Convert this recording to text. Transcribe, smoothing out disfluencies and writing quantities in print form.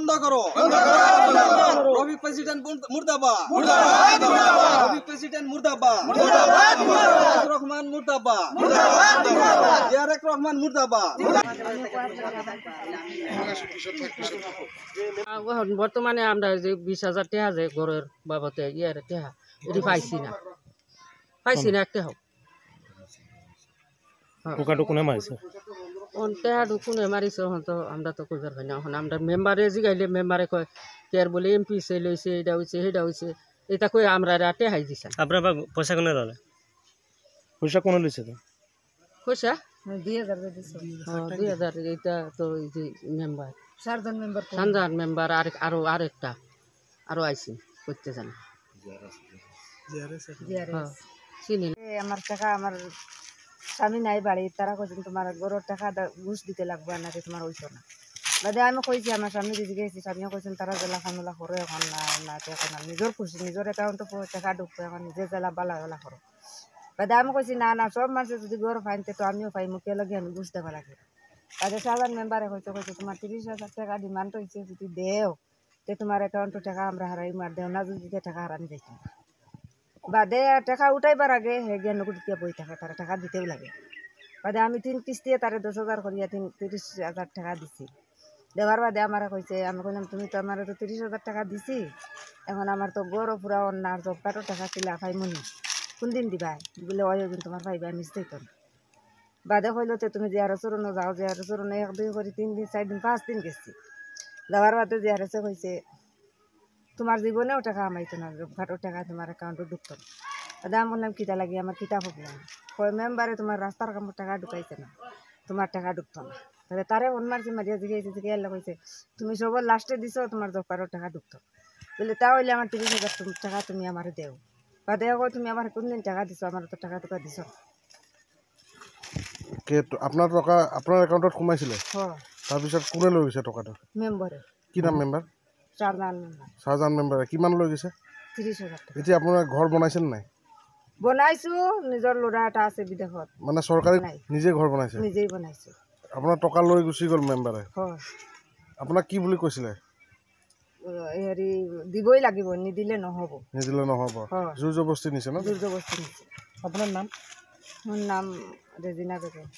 বন্ধ করো রবি প্রেসিডেন্ট মুর্দাবাদ রবি প্রেসিডেন্ট মুর্দাবাদ রহমান মুর্দাবাদ জিয়ারেক রহমান মুর্দাবাদ। বর্তমানে আমরা যে 20,000 টাকা যে ঘরের বাবদে ইয়ার টাকা এটি পাইছি না একটা হোক পোকাটো কোনে মারিছে টাকাটো কোনে মারিছে তো আমরা তো কইবার পাই না। এখন আমরা মেম্বারে জিগাইলে মেম্বারে কয় কেয়ার বলে এমপি সে লইছে এটা হইছে সেটা হইছে এটা কই আমরা রাতে হাই দিছেন। আপনার পয়সা কোনে দালে পয়সা কোনে লইছে তো পয়সা 2000 এটা তো এই যে মেম্বার সানজান মেম্বার আরেকটা আরো আইছি করতে জানি চিনি আমার টাকা আমার স্বামী নাই বাড়ি তারা কইছেন তোমার গরুর টাকা ঘুষ দিতে লাগবে না তোমার ওইতো না বাদে আমি কইছি আমার স্বামী দিদি গেছি স্বামীও কইছেন তারা জেলা খামলা করে এখন না এখন নিজের খুশি নিজের অ্যাকাউন্টে টাকা ঢুকবে এখন নিজে জেলা বালা বালা করো বাদে আমি কইছি না সব মানুষের যদি গরু ফাইনতে তো আমিও পাই মুখে লগে আমি ঘুষ দেওয়া লাগে বাদে সাধারণ মেম্বারে কইছে তোমার 30,000 টাকা ডিমান্ড হয়েছে যদি দেও তে তোমার অ্যাকাউন্টে টাকা আমরা হারাই মার দেও না যদি টাকা হারানি যাইতাম বাদে টাকা উঠাইবার আগে হে জ্ঞান নকুটিতে বই থাকে তারা টাকা দিতেও লাগে বাদে আমি 3 কিস্তিতে তারে 10,000 করিয়া 30,000 টাকা দিছি দেওয়ার বাদে আমার কইছে আমি কইলাম তুমি তো আমার তো 30,000 টাকা দিছি এখন আমার তো গরো পুরা অন্যার জব কার্ডের টাকা ছিলা পাইমনি কোন দিন দিবা বলে ওই দিন তোমার পাইবা আমি দিত না বাদে কইলো তো তুমি জিয়ার চরণ যাও জিয়ার চরণ 1 2 করে 3 দিন 4 দিন 5 দিন গেছি যাওয়ার বাদে জিয়ার এসে কইছে তোমার জীবনেও টাকা আমাইতো না জব কার্ডের টাকা তোমার অ্যাকাউন্টে ঢুকতো না বাদে আমি বললাম কিতা লাগি আমার কিতাব প্রবলেম কয় মেম্বারে তোমার রাস্তার কামে টাকা ঢুকাইছে না তোমার টাকা ঢুকতো না তাহলে তারে মারছি মারিয়া জিজ্ঞাসা জিজ্ঞাসা কইছে তুমি সবার লাস্টে দিছো তোমার জব কার্ডের টাকা ঢুকতো বলে তা হইলে আমার 30,000 টাকা তুমি আমার দেও বা দেও তুমি আমার কোনদিন টাকা দিছো আমার তো টাকা টুকা দিছো কে আপনার টাকা আপনার অ্যাকাউন্টত কমাইছিলে তাৰপিছত কোনে লৈ গৈছে টকাটো মেম্বারে কি নাম মেম্বাৰ শাহজাহান মেম্বাৰে কিমান লৈ গৈছে 30,000 টাকা এতিয়া আপোনাৰ ঘৰ বনাইছেনে নাই বনাইছো নিজৰ ল'ৰা এটা আছে বিদেশত মানে চৰকাৰে নিজে ঘৰ বনাইছে নিজেই বনাইছো আপোনাৰ টকা লৈ গুচি গ'ল মেম্বাৰে হয় আপোনাক কি বুলি কৈছিলে হেৰি দিবই লাগিব নিদিলে নহ'ব জোৰ জবস্তি নিছে ন জোৰ জবস্তি নিছে আপোনাৰ নাম মোৰ নাম ৰেজিনা বেগম